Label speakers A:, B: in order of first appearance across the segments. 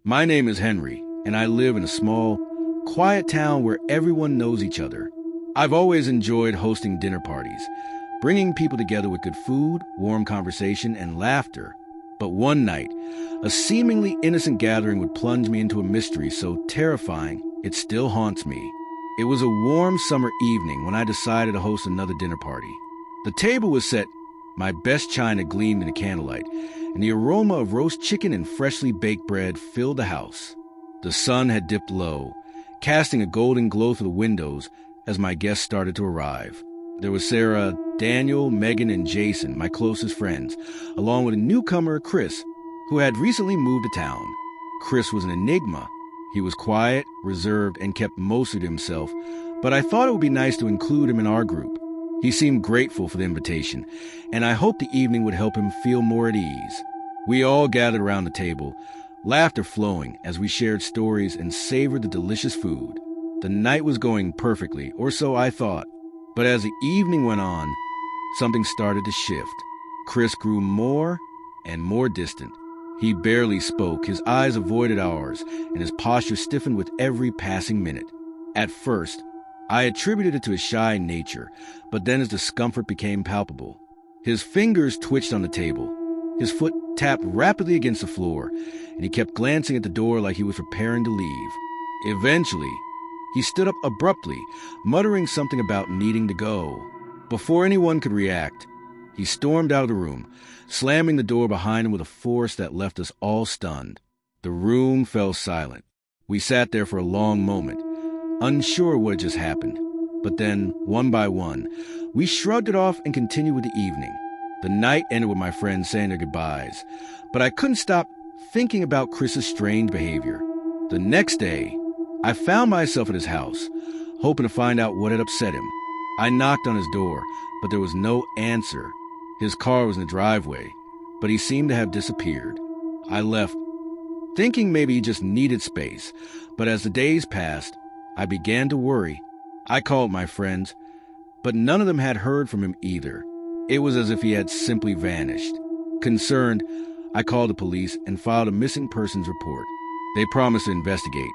A: My name is Henry, and I live in a small, quiet town where everyone knows each other. I've always enjoyed hosting dinner parties, bringing people together with good food, warm conversation, and laughter. But one night, a seemingly innocent gathering would plunge me into a mystery so terrifying it still haunts me. It was a warm summer evening when I decided to host another dinner party. The table was set, my best china gleamed in the candlelight, and the aroma of roast chicken and freshly baked bread filled the house. The sun had dipped low, casting a golden glow through the windows as my guests started to arrive. There was Sarah, Daniel, Megan, and Jason, my closest friends, along with a newcomer, Chris, who had recently moved to town. Chris was an enigma. He was quiet, reserved, and kept mostly to himself, but I thought it would be nice to include him in our group. He seemed grateful for the invitation, and I hoped the evening would help him feel more at ease. We all gathered around the table, laughter flowing as we shared stories and savored the delicious food. The night was going perfectly, or so I thought. But as the evening went on, something started to shift. Chris grew more and more distant. He barely spoke, his eyes avoided ours, and his posture stiffened with every passing minute. At first, I attributed it to his shy nature, but then his discomfort became palpable. His fingers twitched on the table. His foot tapped rapidly against the floor, and he kept glancing at the door like he was preparing to leave. Eventually, he stood up abruptly, muttering something about needing to go. Before anyone could react, he stormed out of the room, slamming the door behind him with a force that left us all stunned. The room fell silent. We sat there for a long moment, unsure what had just happened. But then, one by one, we shrugged it off and continued with the evening. The night ended with my friends saying their goodbyes, but I couldn't stop thinking about Chris's strange behavior. The next day, I found myself at his house, hoping to find out what had upset him. I knocked on his door, but there was no answer. His car was in the driveway, but he seemed to have disappeared. I left, thinking maybe he just needed space, but as the days passed, I began to worry. I called my friends, but none of them had heard from him either. It was as if he had simply vanished. Concerned, I called the police and filed a missing persons report. They promised to investigate,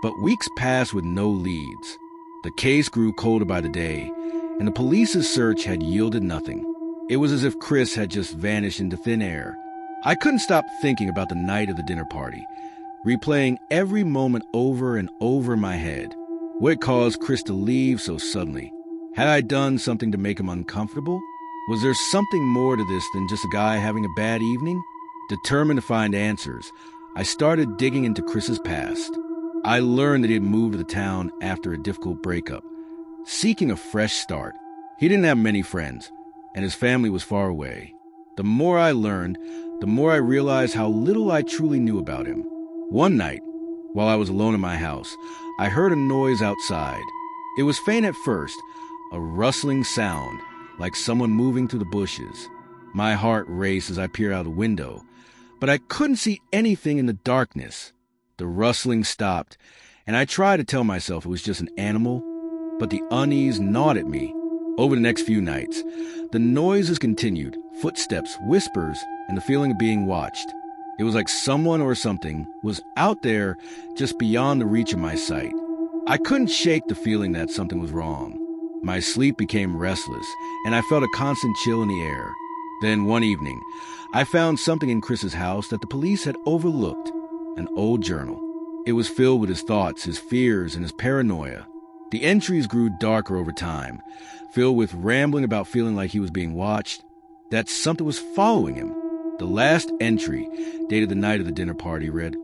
A: but weeks passed with no leads. The case grew colder by the day, and the police's search had yielded nothing. It was as if Chris had just vanished into thin air. I couldn't stop thinking about the night of the dinner party, replaying every moment over and over in my head. What caused Chris to leave so suddenly? Had I done something to make him uncomfortable? Was there something more to this than just a guy having a bad evening? Determined to find answers, I started digging into Chris's past. I learned that he had moved to the town after a difficult breakup, seeking a fresh start. He didn't have many friends, and his family was far away. The more I learned, the more I realized how little I truly knew about him. One night, while I was alone in my house, I heard a noise outside. It was faint at first, a rustling sound, like someone moving through the bushes. My heart raced as I peered out the window, but I couldn't see anything in the darkness. The rustling stopped, and I tried to tell myself it was just an animal, but the unease gnawed at me. Over the next few nights, the noises continued, footsteps, whispers, and the feeling of being watched. It was like someone or something was out there just beyond the reach of my sight. I couldn't shake the feeling that something was wrong. My sleep became restless, and I felt a constant chill in the air. Then one evening, I found something in Chris's house that the police had overlooked, an old journal. It was filled with his thoughts, his fears, and his paranoia. The entries grew darker over time, filled with rambling about feeling like he was being watched, that something was following him. The last entry, dated the night of the dinner party, read,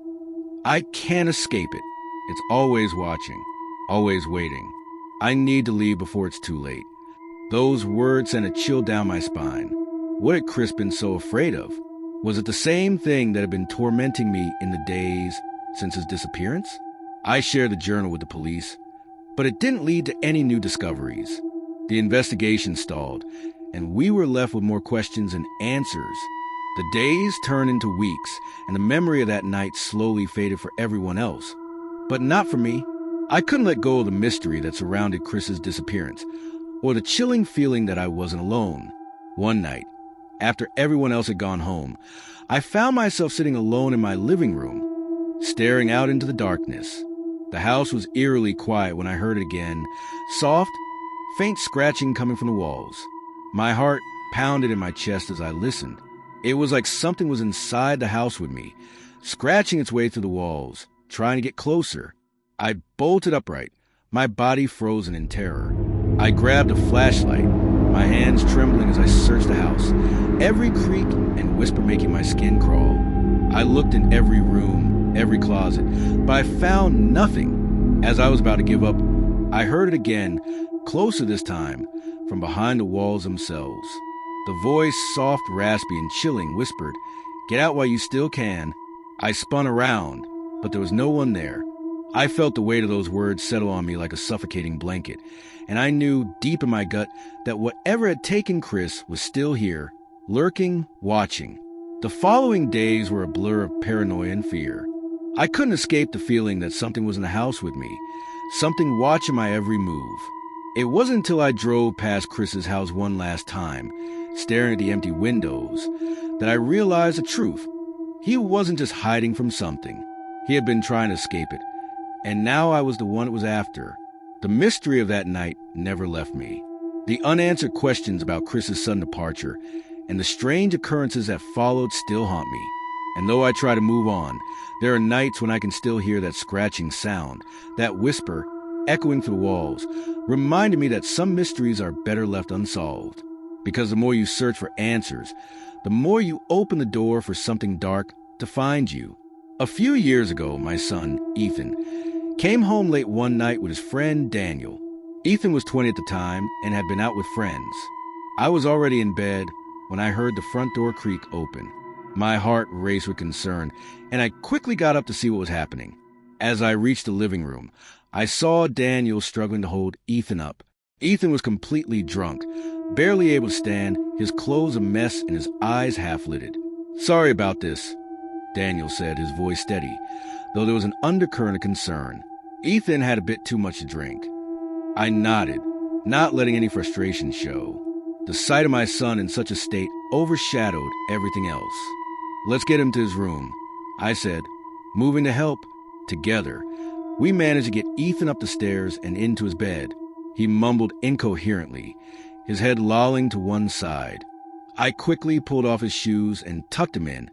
A: "I can't escape it. It's always watching, always waiting. I need to leave before it's too late." Those words sent a chill down my spine. What had Chris been so afraid of? Was it the same thing that had been tormenting me in the days since his disappearance? I shared the journal with the police, but it didn't lead to any new discoveries. The investigation stalled, and we were left with more questions than answers. The days turned into weeks, and the memory of that night slowly faded for everyone else. But not for me. I couldn't let go of the mystery that surrounded Chris's disappearance, or the chilling feeling that I wasn't alone. One night, after everyone else had gone home, I found myself sitting alone in my living room. staring out into the darkness. The house was eerily quiet when I heard it again. Soft, faint scratching coming from the walls. My heart pounded in my chest as I listened. It was like something was inside the house with me, scratching its way through the walls, trying to get closer. I bolted upright, my body frozen in terror. I grabbed a flashlight, my hands trembling as I searched the house, every creak and whisper making my skin crawl. I looked in every room, every closet, but I found nothing. As I was about to give up, I heard it again, closer this time, from behind the walls themselves. The voice, soft, raspy, and chilling, whispered, "Get out while you still can." I spun around, but there was no one there. I felt the weight of those words settle on me like a suffocating blanket, and I knew deep in my gut that whatever had taken Chris was still here, lurking, watching. The following days were a blur of paranoia and fear. I couldn't escape the feeling that something was in the house with me, something watching my every move. It wasn't until I drove past Chris's house one last time, staring at the empty windows, that I realized the truth. He wasn't just hiding from something. He had been trying to escape it, and now I was the one it was after. The mystery of that night never left me. The unanswered questions about Chris's sudden departure and the strange occurrences that followed still haunt me. And though I try to move on, there are nights when I can still hear that scratching sound, that whisper echoing through the walls, reminding me that some mysteries are better left unsolved. Because the more you search for answers, the more you open the door for something dark to find you. A few years ago, my son, Ethan, came home late one night with his friend Daniel. Ethan was 20 at the time and had been out with friends. I was already in bed when I heard the front door creak open. My heart raced with concern, and I quickly got up to see what was happening. As I reached the living room, I saw Daniel struggling to hold Ethan up. Ethan was completely drunk, barely able to stand, his clothes a mess and his eyes half-lidded. "Sorry about this," Daniel said, his voice steady, though there was an undercurrent of concern. Ethan had a bit too much to drink. I nodded, not letting any frustration show. The sight of my son in such a state overshadowed everything else. "Let's get him to his room," I said, moving to help. Together, we managed to get Ethan up the stairs and into his bed. He mumbled incoherently, his head lolling to one side. I quickly pulled off his shoes and tucked him in,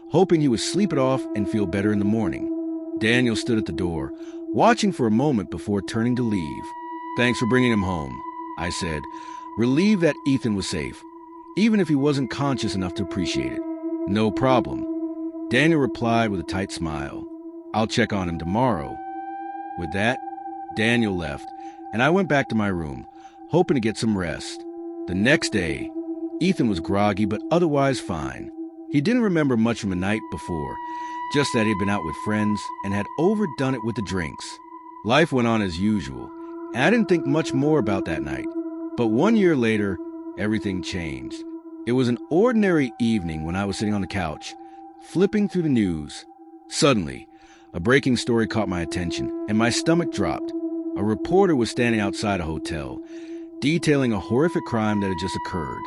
A: hoping he would sleep it off and feel better in the morning. Daniel stood at the door, watching for a moment before turning to leave. "Thanks for bringing him home," I said, relieved that Ethan was safe, even if he wasn't conscious enough to appreciate it. "No problem," Daniel replied with a tight smile. "I'll check on him tomorrow." With that, Daniel left, and I went back to my room, hoping to get some rest. The next day, Ethan was groggy but otherwise fine. He didn't remember much from the night before, just that he'd been out with friends and had overdone it with the drinks. Life went on as usual, and I didn't think much more about that night. But 1 year later, everything changed. It was an ordinary evening when I was sitting on the couch, flipping through the news. Suddenly, a breaking story caught my attention, and my stomach dropped. A reporter was standing outside a hotel, detailing a horrific crime that had just occurred.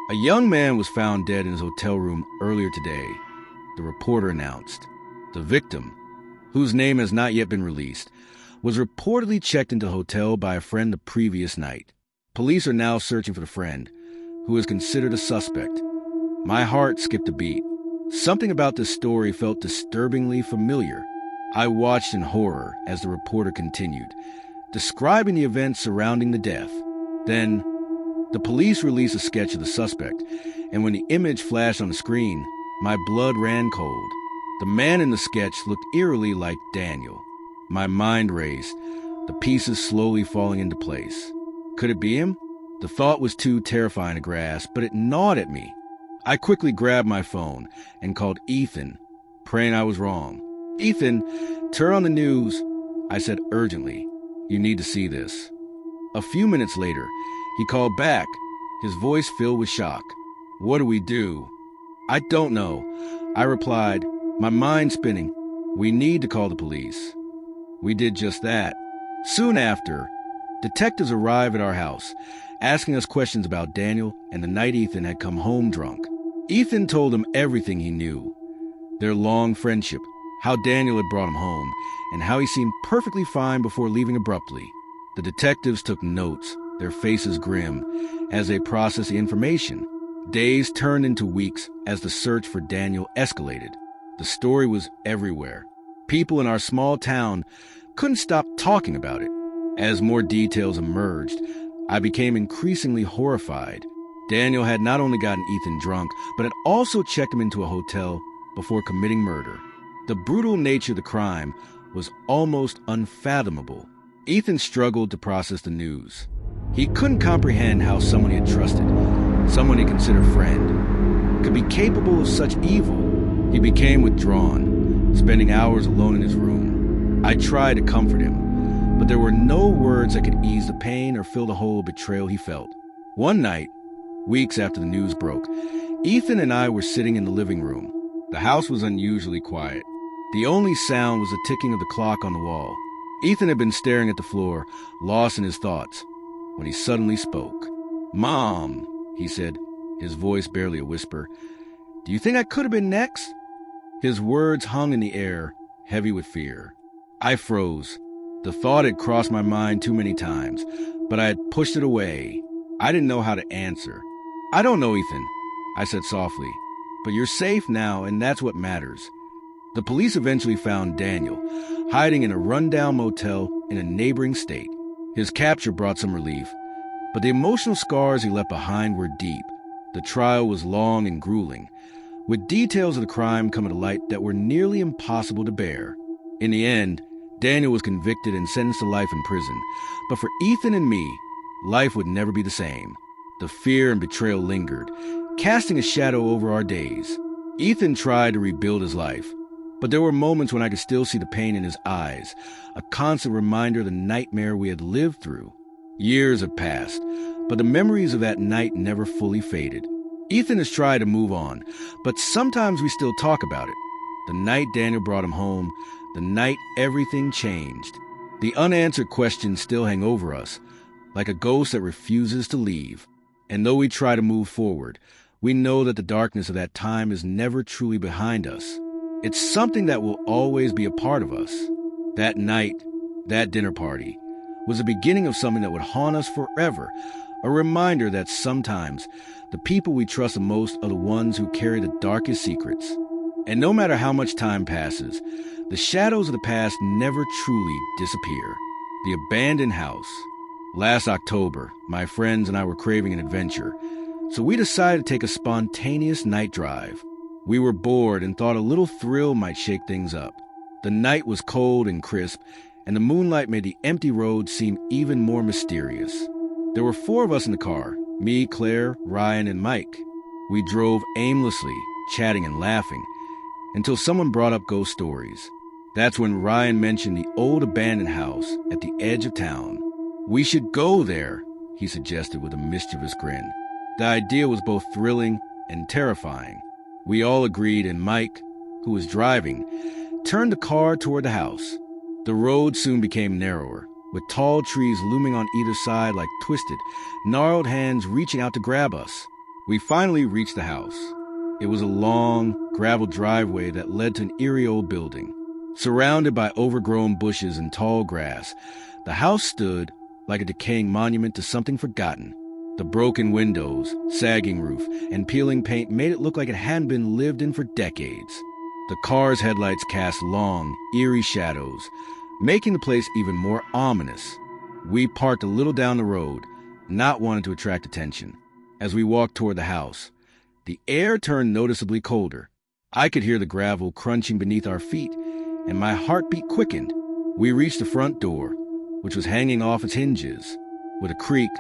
A: A young man was found dead in his hotel room earlier today, the reporter announced. The victim, whose name has not yet been released, was reportedly checked into the hotel by a friend the previous night. Police are now searching for the friend, who is considered a suspect. My heart skipped a beat. Something about this story felt disturbingly familiar. I watched in horror as the reporter continued, describing the events surrounding the death. Then, the police released a sketch of the suspect, and when the image flashed on the screen, my blood ran cold. The man in the sketch looked eerily like Daniel. My mind raced, the pieces slowly falling into place. Could it be him? The thought was too terrifying to grasp, but it gnawed at me. I quickly grabbed my phone and called Ethan, praying I was wrong. "Ethan, turn on the news," I said urgently. "You need to see this." A few minutes later, he called back, his voice filled with shock. "What do we do?" "I don't know," I replied, my mind spinning. "We need to call the police." We did just that. Soon after, detectives arrived at our house, asking us questions about Daniel and the night Ethan had come home drunk. Ethan told them everything he knew. Their long friendship, how Daniel had brought him home, and how he seemed perfectly fine before leaving abruptly. The detectives took notes, their faces grim, as they processed the information. Days turned into weeks as the search for Daniel escalated. The story was everywhere. People in our small town couldn't stop talking about it. As more details emerged, I became increasingly horrified. Daniel had not only gotten Ethan drunk, but had also checked him into a hotel before committing murder. The brutal nature of the crime was almost unfathomable. Ethan struggled to process the news. He couldn't comprehend how someone he had trusted, someone he considered friend, could be capable of such evil. He became withdrawn, spending hours alone in his room. I tried to comfort him, but there were no words that could ease the pain or fill the hole of betrayal he felt. One night, weeks after the news broke, Ethan and I were sitting in the living room. The house was unusually quiet. The only sound was the ticking of the clock on the wall. Ethan had been staring at the floor, lost in his thoughts, when he suddenly spoke. "Mom," he said, his voice barely a whisper, "do you think I could have been next?" His words hung in the air, heavy with fear. I froze. The thought had crossed my mind too many times, but I had pushed it away. I didn't know how to answer. "I don't know, Ethan," I said softly, "but you're safe now, and that's what matters." The police eventually found Daniel, hiding in a rundown motel in a neighboring state. His capture brought some relief, but the emotional scars he left behind were deep. The trial was long and grueling, with details of the crime coming to light that were nearly impossible to bear. In the end, Daniel was convicted and sentenced to life in prison, but for Ethan and me, life would never be the same. The fear and betrayal lingered, casting a shadow over our days. Ethan tried to rebuild his life, but there were moments when I could still see the pain in his eyes, a constant reminder of the nightmare we had lived through. Years have passed, but the memories of that night never fully faded. Ethan has tried to move on, but sometimes we still talk about it. The night Daniel brought him home, the night everything changed. The unanswered questions still hang over us, like a ghost that refuses to leave. And though we try to move forward, we know that the darkness of that time is never truly behind us. It's something that will always be a part of us. That night, that dinner party, was the beginning of something that would haunt us forever, a reminder that sometimes the people we trust the most are the ones who carry the darkest secrets. And no matter how much time passes, the shadows of the past never truly disappear. The abandoned house. Last October, my friends and I were craving an adventure, so we decided to take a spontaneous night drive. We were bored and thought a little thrill might shake things up. The night was cold and crisp, and the moonlight made the empty road seem even more mysterious. There were 4 of us in the car, me, Claire, Ryan, and Mike. We drove aimlessly, chatting and laughing, until someone brought up ghost stories. That's when Ryan mentioned the old abandoned house at the edge of town. "We should go there," he suggested with a mischievous grin. The idea was both thrilling and terrifying. We all agreed, and Mike, who was driving, turned the car toward the house. The road soon became narrower, with tall trees looming on either side like twisted, gnarled hands reaching out to grab us. We finally reached the house. It was a long, gravel driveway that led to an eerie old building. Surrounded by overgrown bushes and tall grass, the house stood like a decaying monument to something forgotten. The broken windows, sagging roof, and peeling paint made it look like it hadn't been lived in for decades. The car's headlights cast long, eerie shadows, making the place even more ominous. We parked a little down the road, not wanting to attract attention. As we walked toward the house, the air turned noticeably colder. I could hear the gravel crunching beneath our feet, and my heartbeat quickened. We reached the front door, which was hanging off its hinges. With a creak,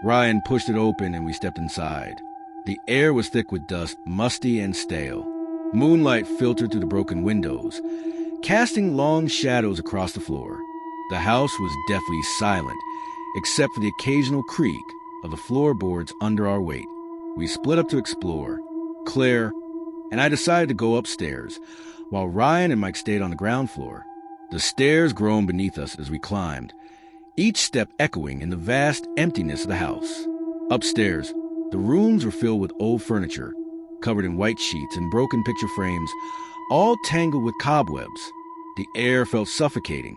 A: Ryan pushed it open and we stepped inside. The air was thick with dust, musty and stale. Moonlight filtered through the broken windows, casting long shadows across the floor. The house was deathly silent, except for the occasional creak of the floorboards under our weight. We split up to explore. Claire and I decided to go upstairs, while Ryan and Mike stayed on the ground floor. The stairs groaned beneath us as we climbed, each step echoing in the vast emptiness of the house. Upstairs, the rooms were filled with old furniture, covered in white sheets and broken picture frames, all tangled with cobwebs. The air felt suffocating,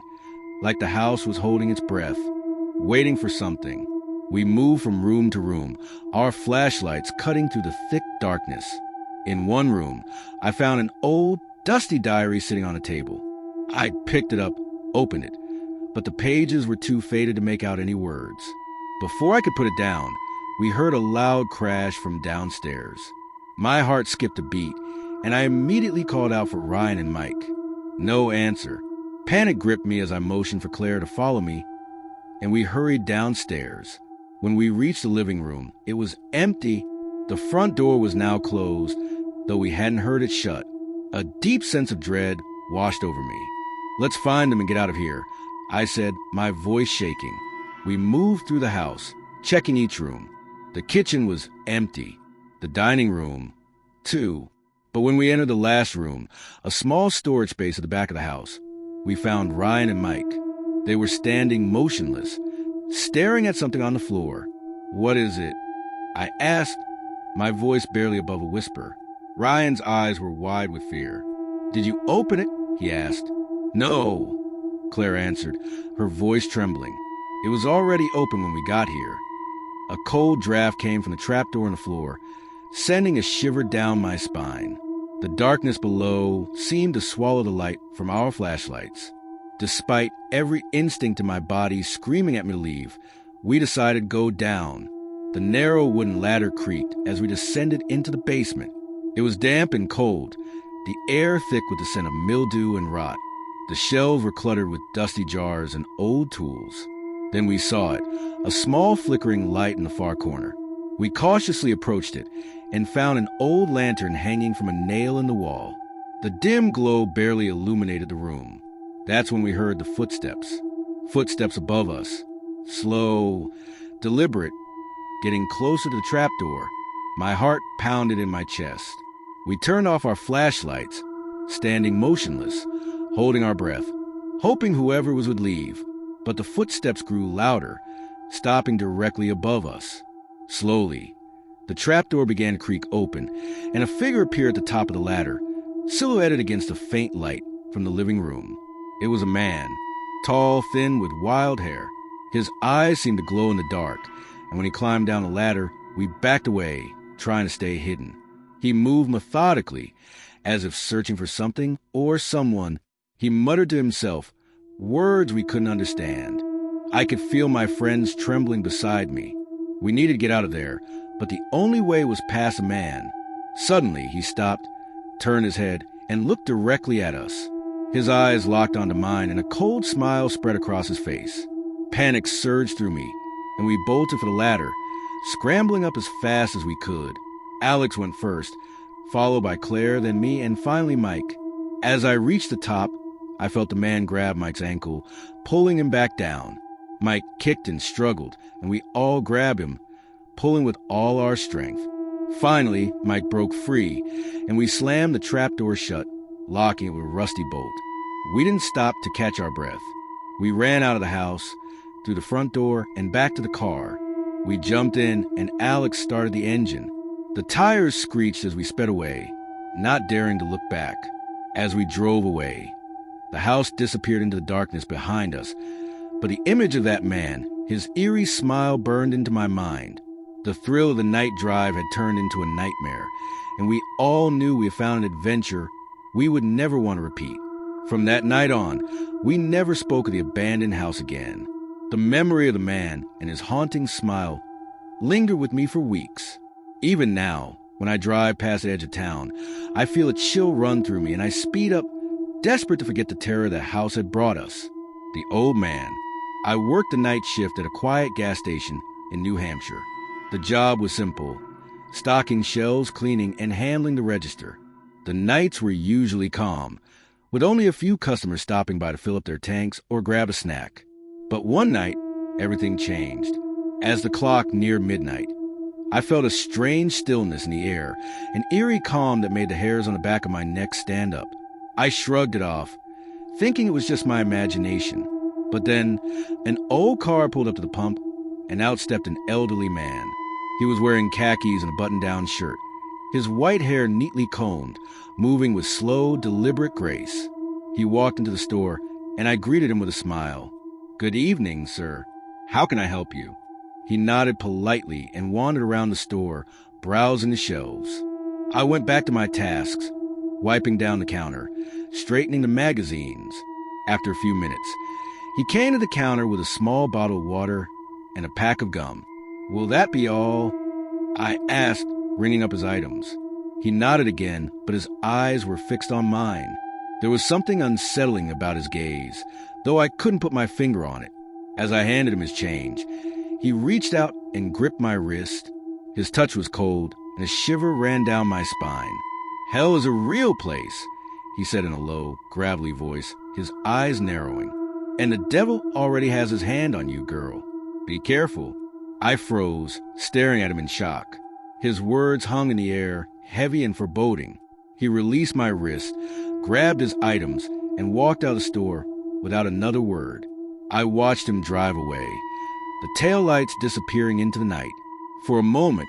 A: like the house was holding its breath, waiting for something. We moved from room to room, our flashlights cutting through the thick darkness. In one room, I found an old, dusty diary sitting on a table. I picked it up, opened it, but the pages were too faded to make out any words. Before I could put it down, we heard a loud crash from downstairs. My heart skipped a beat, and I immediately called out for Ryan and Mike. No answer. Panic gripped me as I motioned for Claire to follow me, and we hurried downstairs. When we reached the living room, it was empty. The front door was now closed, though we hadn't heard it shut. A deep sense of dread washed over me. "Let's find them and get out of here," I said, my voice shaking. We moved through the house, checking each room. The kitchen was empty. The dining room, too. But when we entered the last room, a small storage space at the back of the house, we found Ryan and Mike. They were standing motionless, staring at something on the floor. "What is it?" I asked, my voice barely above a whisper. Ryan's eyes were wide with fear. "Did you open it?" he asked. "No," Claire answered, her voice trembling. "It was already open when we got here." A cold draft came from the trapdoor in the floor, sending a shiver down my spine. The darkness below seemed to swallow the light from our flashlights. Despite every instinct in my body screaming at me to leave, we decided to go down. The narrow wooden ladder creaked as we descended into the basement. It was damp and cold, the air thick with the scent of mildew and rot. The shelves were cluttered with dusty jars and old tools. Then we saw it, a small flickering light in the far corner. We cautiously approached it and found an old lantern hanging from a nail in the wall. The dim glow barely illuminated the room. That's when we heard the footsteps. Footsteps above us. Slow, deliberate, getting closer to the trapdoor. My heart pounded in my chest. We turned off our flashlights, standing motionless, holding our breath, hoping whoever was would leave. But the footsteps grew louder, stopping directly above us. Slowly, the trapdoor began to creak open, and a figure appeared at the top of the ladder, silhouetted against a faint light from the living room. It was a man, tall, thin, with wild hair. His eyes seemed to glow in the dark, and when he climbed down the ladder, we backed away, trying to stay hidden. He moved methodically, as if searching for something or someone. He muttered to himself, words we couldn't understand. I could feel my friends trembling beside me. We needed to get out of there, but the only way was past the man. Suddenly, he stopped, turned his head, and looked directly at us. His eyes locked onto mine, and a cold smile spread across his face. Panic surged through me, and we bolted for the ladder, scrambling up as fast as we could. Alex went first, followed by Claire, then me, and finally Mike. As I reached the top, I felt the man grab Mike's ankle, pulling him back down. Mike kicked and struggled, and we all grabbed him, pulling with all our strength. Finally, Mike broke free, and we slammed the trapdoor shut, locking it with a rusty bolt. We didn't stop to catch our breath. We ran out of the house, through the front door, and back to the car. We jumped in, and Alex started the engine. The tires screeched as we sped away, not daring to look back. As we drove away, the house disappeared into the darkness behind us, but the image of that man, his eerie smile burned into my mind. The thrill of the night drive had turned into a nightmare, and we all knew we had found an adventure we would never want to repeat. From that night on, we never spoke of the abandoned house again. The memory of the man and his haunting smile lingered with me for weeks. Even now, when I drive past the edge of town, I feel a chill run through me, and I speed up, desperate to forget the terror the house had brought us. The old man. I worked the night shift at a quiet gas station in New Hampshire. The job was simple: stocking shelves, cleaning, and handling the register. The nights were usually calm, with only a few customers stopping by to fill up their tanks or grab a snack. But one night, everything changed. As the clock neared midnight, I felt a strange stillness in the air, an eerie calm that made the hairs on the back of my neck stand up. I shrugged it off, thinking it was just my imagination. But then, an old car pulled up to the pump, and out stepped an elderly man. He was wearing khakis and a button-down shirt, his white hair neatly combed, moving with slow, deliberate grace. He walked into the store, and I greeted him with a smile. "Good evening, sir. How can I help you?" He nodded politely and wandered around the store, browsing the shelves. I went back to my tasks, wiping down the counter, straightening the magazines. After a few minutes, he came to the counter with a small bottle of water and a pack of gum. "Will that be all?" I asked, ringing up his items. He nodded again, but his eyes were fixed on mine. There was something unsettling about his gaze, though I couldn't put my finger on it. As I handed him his change, he reached out and gripped my wrist. His touch was cold, and a shiver ran down my spine. "Hell is a real place," he said in a low, gravelly voice, his eyes narrowing. "And the devil already has his hand on you, girl. Be careful." I froze, staring at him in shock. His words hung in the air, heavy and foreboding. He released my wrist, grabbed his items, and walked out of the store without another word. I watched him drive away, the taillights disappearing into the night. For a moment,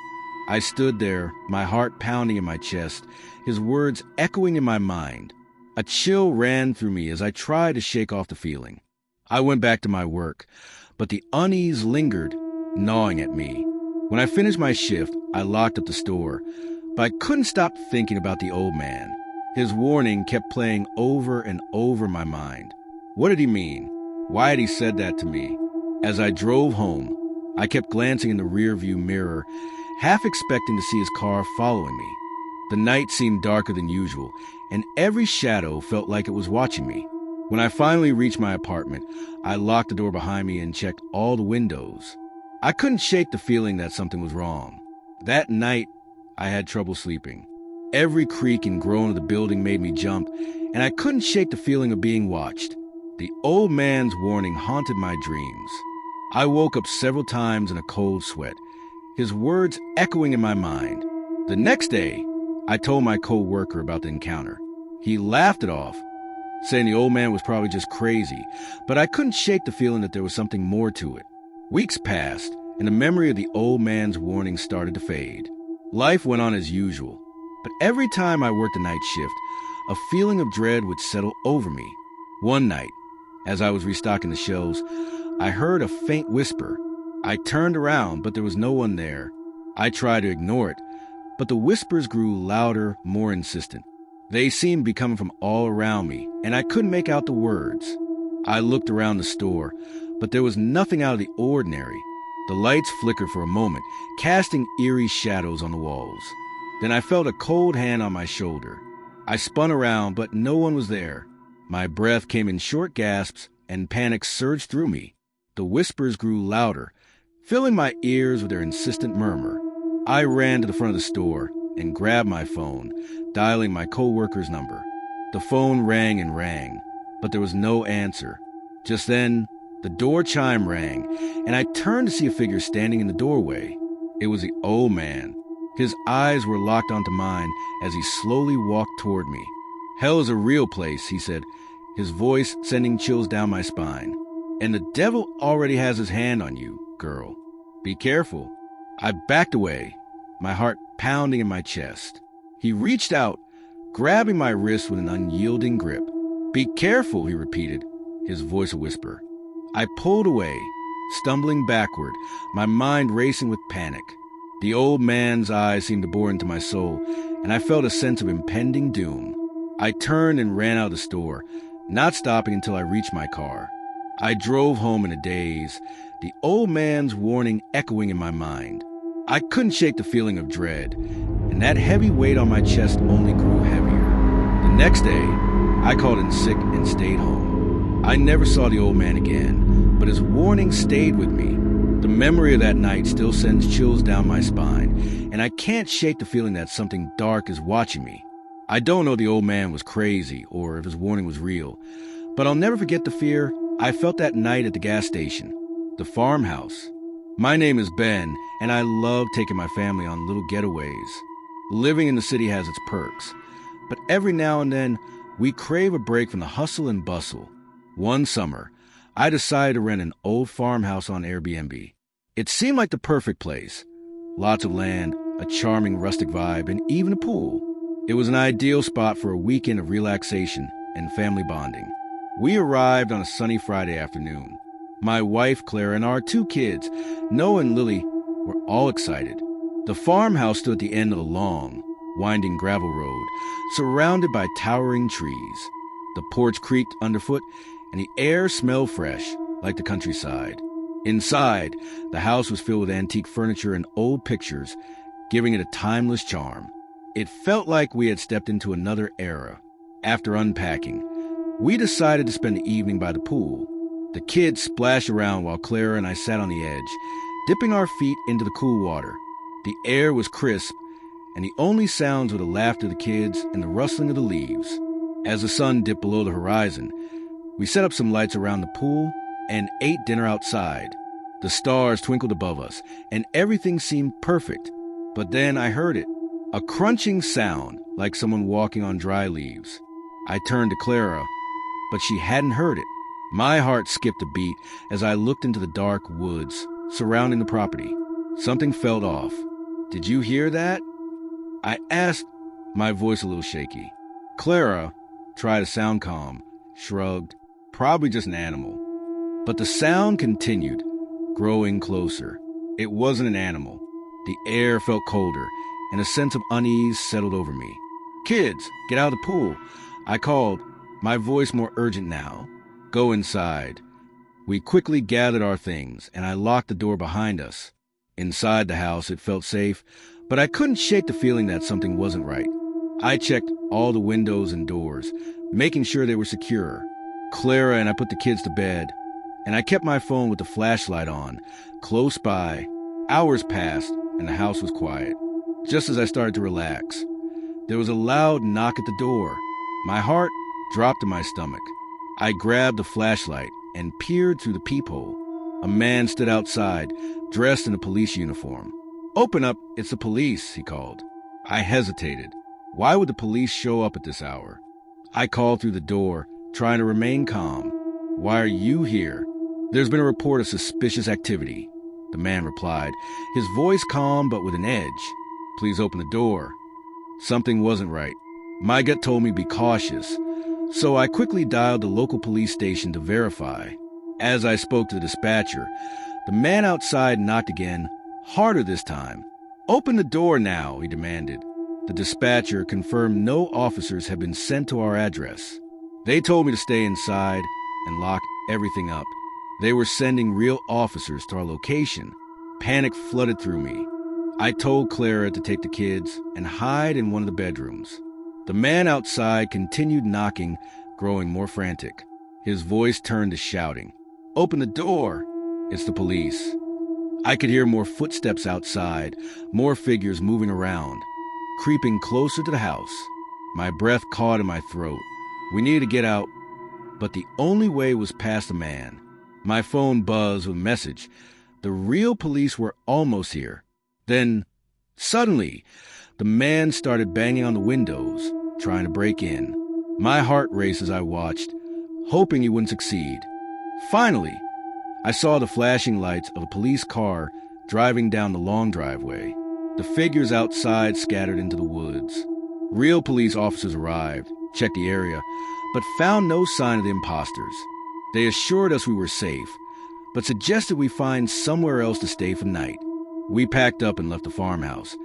A: I stood there, my heart pounding in my chest, his words echoing in my mind. A chill ran through me as I tried to shake off the feeling. I went back to my work, but the unease lingered, gnawing at me. When I finished my shift, I locked up the store, but I couldn't stop thinking about the old man. His warning kept playing over and over in my mind. What did he mean? Why had he said that to me? As I drove home, I kept glancing in the rearview mirror, half expecting to see his car following me. The night seemed darker than usual, and every shadow felt like it was watching me. When I finally reached my apartment, I locked the door behind me and checked all the windows. I couldn't shake the feeling that something was wrong. That night, I had trouble sleeping. Every creak and groan of the building made me jump, and I couldn't shake the feeling of being watched. The old man's warning haunted my dreams. I woke up several times in a cold sweat, his words echoing in my mind. The next day, I told my co-worker about the encounter. He laughed it off, saying the old man was probably just crazy, but I couldn't shake the feeling that there was something more to it. Weeks passed, and the memory of the old man's warning started to fade. Life went on as usual, but every time I worked a night shift, a feeling of dread would settle over me. One night, as I was restocking the shelves, I heard a faint whisper. I turned around, but there was no one there. I tried to ignore it, but the whispers grew louder, more insistent. They seemed to be coming from all around me, and I couldn't make out the words. I looked around the store, but there was nothing out of the ordinary. The lights flickered for a moment, casting eerie shadows on the walls. Then I felt a cold hand on my shoulder. I spun around, but no one was there. My breath came in short gasps, and panic surged through me. The whispers grew louder, filling my ears with their insistent murmur. I ran to the front of the store and grabbed my phone, dialing my co-worker's number. The phone rang and rang, but there was no answer. Just then, the door chime rang, and I turned to see a figure standing in the doorway. It was the old man. His eyes were locked onto mine as he slowly walked toward me. "Hell is a real place," he said, his voice sending chills down my spine. "And the devil already has his hand on you, girl. Be careful." I backed away, my heart pounding in my chest. He reached out, grabbing my wrist with an unyielding grip. "Be careful," he repeated, his voice a whisper. I pulled away, stumbling backward, my mind racing with panic. The old man's eyes seemed to bore into my soul, and I felt a sense of impending doom. I turned and ran out of the store, not stopping until I reached my car. I drove home in a daze, the old man's warning echoing in my mind. I couldn't shake the feeling of dread, and that heavy weight on my chest only grew heavier. The next day, I called in sick and stayed home. I never saw the old man again, but his warning stayed with me. The memory of that night still sends chills down my spine, and I can't shake the feeling that something dark is watching me. I don't know if the old man was crazy or if his warning was real, but I'll never forget the fear I felt that night at the gas station, the farmhouse. My name is Ben, and I love taking my family on little getaways. Living in the city has its perks, but every now and then, we crave a break from the hustle and bustle. One summer, I decided to rent an old farmhouse on Airbnb. It seemed like the perfect place. Lots of land, a charming rustic vibe, and even a pool. It was an ideal spot for a weekend of relaxation and family bonding. We arrived on a sunny Friday afternoon. My wife, Clara, and our 2 kids, Noah and Lily, were all excited. The farmhouse stood at the end of a long, winding gravel road, surrounded by towering trees. The porch creaked underfoot, and the air smelled fresh, like the countryside. Inside, the house was filled with antique furniture and old pictures, giving it a timeless charm. It felt like we had stepped into another era. After unpacking, we decided to spend the evening by the pool. The kids splashed around while Clara and I sat on the edge, dipping our feet into the cool water. The air was crisp, and the only sounds were the laughter of the kids and the rustling of the leaves. As the sun dipped below the horizon, we set up some lights around the pool and ate dinner outside. The stars twinkled above us, and everything seemed perfect. But then I heard it, a crunching sound like someone walking on dry leaves. I turned to Clara, but she hadn't heard it. My heart skipped a beat as I looked into the dark woods surrounding the property. Something felt off. "Did you hear that?" I asked, my voice a little shaky. Clara tried to sound calm, shrugged, "Probably just an animal." But the sound continued, growing closer. It wasn't an animal. The air felt colder, and a sense of unease settled over me. "Kids, get out of the pool," I called, my voice more urgent now. "Go inside." We quickly gathered our things, and I locked the door behind us. Inside the house, it felt safe, but I couldn't shake the feeling that something wasn't right. I checked all the windows and doors, making sure they were secure. Clara and I put the kids to bed, and I kept my phone with the flashlight on, close by. Hours passed, and the house was quiet. Just as I started to relax, there was a loud knock at the door. My heart dropped in my stomach. I grabbed the flashlight and peered through the peephole. A man stood outside, dressed in a police uniform. "Open up, it's the police," he called. I hesitated. Why would the police show up at this hour? I called through the door, trying to remain calm. "Why are you here?" "There's been a report of suspicious activity," the man replied, his voice calm but with an edge. "Please open the door." Something wasn't right. My gut told me to be cautious, so I quickly dialed the local police station to verify. As I spoke to the dispatcher, the man outside knocked again, harder this time. "Open the door now," he demanded. The dispatcher confirmed no officers had been sent to our address. They told me to stay inside and lock everything up. They were sending real officers to our location. Panic flooded through me. I told Clara to take the kids and hide in one of the bedrooms. The man outside continued knocking, growing more frantic. His voice turned to shouting. "Open the door! It's the police." I could hear more footsteps outside, more figures moving around, creeping closer to the house. My breath caught in my throat. We needed to get out, but the only way was past the man. My phone buzzed with a message. The real police were almost here. Then, suddenly, the man started banging on the windows, trying to break in. My heart raced as I watched, hoping he wouldn't succeed. Finally, I saw the flashing lights of a police car driving down the long driveway. The figures outside scattered into the woods. Real police officers arrived, checked the area, but found no sign of the imposters. They assured us we were safe, but suggested we find somewhere else to stay for the night. We packed up and left the farmhouse,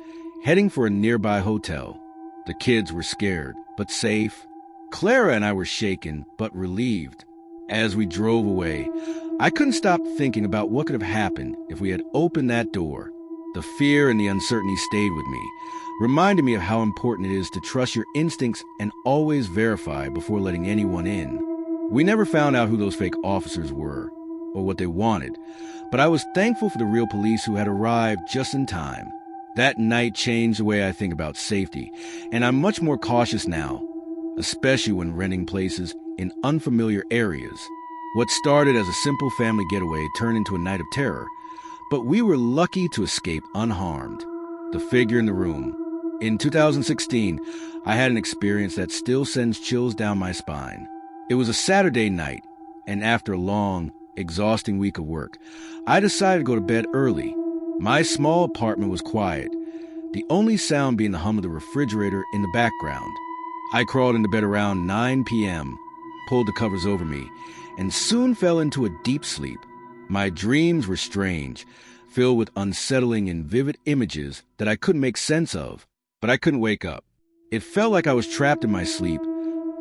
A: heading for a nearby hotel. The kids were scared, but safe. Clara and I were shaken, but relieved. As we drove away, I couldn't stop thinking about what could have happened if we had opened that door. The fear and the uncertainty stayed with me, reminding me of how important it is to trust your instincts and always verify before letting anyone in. We never found out who those fake officers were or what they wanted, but I was thankful for the real police who had arrived just in time. That night changed the way I think about safety, and I'm much more cautious now, especially when renting places in unfamiliar areas. What started as a simple family getaway turned into a night of terror, but we were lucky to escape unharmed. The figure in the room. In 2016, I had an experience that still sends chills down my spine. It was a Saturday night, and after a long, exhausting week of work, I decided to go to bed early. My small apartment was quiet. the only sound being the hum of the refrigerator in the background. I crawled into bed around 9 p.m., pulled the covers over me, and soon fell into a deep sleep. My dreams were strange, filled with unsettling and vivid images that I couldn't make sense of, but I couldn't wake up. It felt like I was trapped in my sleep,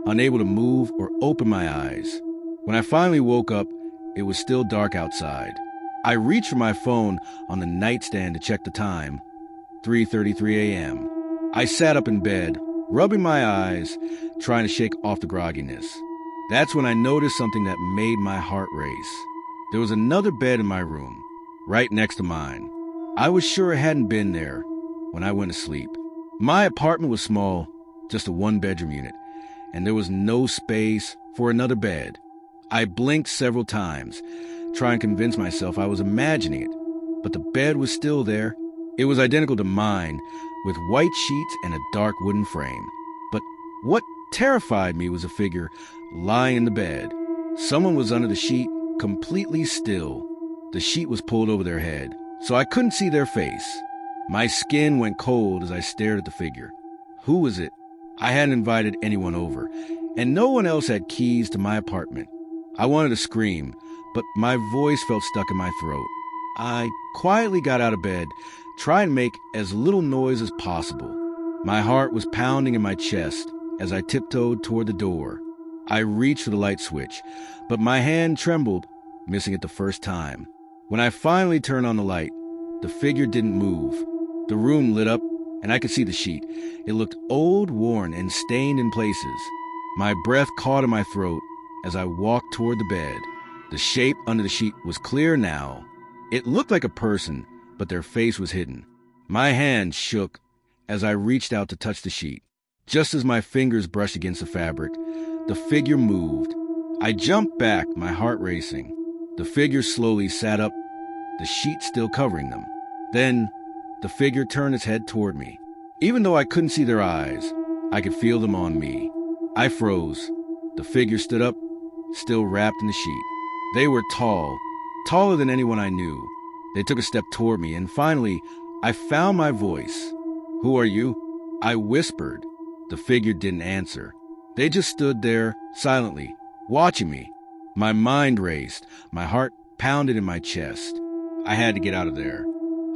A: unable to move or open my eyes. When I finally woke up, it was still dark outside. I reached for my phone on the nightstand to check the time, 3:33 a.m. I sat up in bed, rubbing my eyes, trying to shake off the grogginess. That's when I noticed something that made my heart race. There was another bed in my room, right next to mine. I was sure it hadn't been there when I went to sleep. My apartment was small, just a one-bedroom unit, and there was no space for another bed. I blinked several times, trying to convince myself I was imagining it, but the bed was still there. It was identical to mine, with white sheets and a dark wooden frame. But what terrified me was a figure lying in the bed. Someone was under the sheet, completely still. The sheet was pulled over their head, so I couldn't see their face. My skin went cold as I stared at the figure. Who was it? I hadn't invited anyone over, and no one else had keys to my apartment. I wanted to scream, but my voice felt stuck in my throat. I quietly got out of bed, trying to make as little noise as possible. My heart was pounding in my chest as I tiptoed toward the door. I reached for the light switch, but my hand trembled, missing it the first time. When I finally turned on the light, the figure didn't move. The room lit up, and I could see the sheet. It looked old, worn, and stained in places. My breath caught in my throat as I walked toward the bed. The shape under the sheet was clear now. It looked like a person, but their face was hidden. My hand shook as I reached out to touch the sheet. Just as my fingers brushed against the fabric, the figure moved. I jumped back, my heart racing. The figure slowly sat up, the sheet still covering them. Then, the figure turned its head toward me. Even though I couldn't see their eyes, I could feel them on me. I froze. The figure stood up, still wrapped in the sheet. They were tall, taller than anyone I knew. They took a step toward me, and finally, I found my voice. "Who are you?" I whispered. The figure didn't answer. They just stood there, silently, watching me. My mind raced. My heart pounded in my chest. I had to get out of there.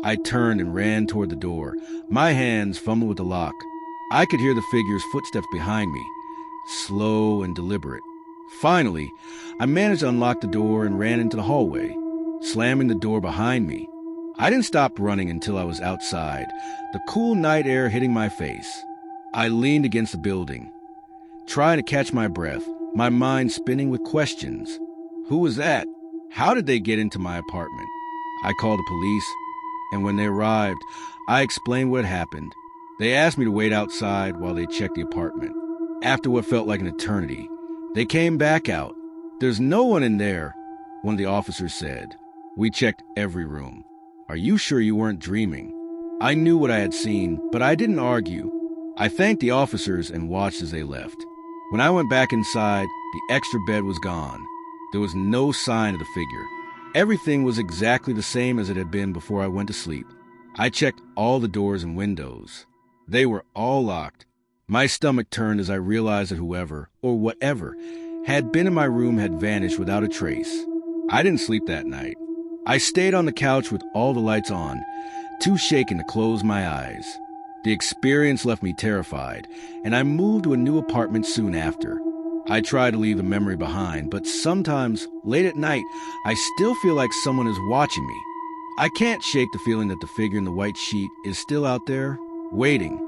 A: I turned and ran toward the door. My hands fumbled with the lock. I could hear the figure's footsteps behind me, slow and deliberate. Finally, I managed to unlock the door and ran into the hallway, slamming the door behind me. I didn't stop running until I was outside, the cool night air hitting my face. I leaned against the building, trying to catch my breath, my mind spinning with questions. Who was that? How did they get into my apartment? I called the police, and when they arrived, I explained what had happened. They asked me to wait outside while they checked the apartment. After what felt like an eternity, they came back out. "There's no one in there," one of the officers said. "We checked every room. Are you sure you weren't dreaming?" I knew what I had seen, but I didn't argue. I thanked the officers and watched as they left. When I went back inside, the extra bed was gone. There was no sign of the figure. Everything was exactly the same as it had been before I went to sleep. I checked all the doors and windows. They were all locked. My stomach turned as I realized that whoever, or whatever, had been in my room had vanished without a trace. I didn't sleep that night. I stayed on the couch with all the lights on, too shaken to close my eyes. The experience left me terrified, and I moved to a new apartment soon after. I try to leave the memory behind, but sometimes, late at night, I still feel like someone is watching me. I can't shake the feeling that the figure in the white sheet is still out there, waiting.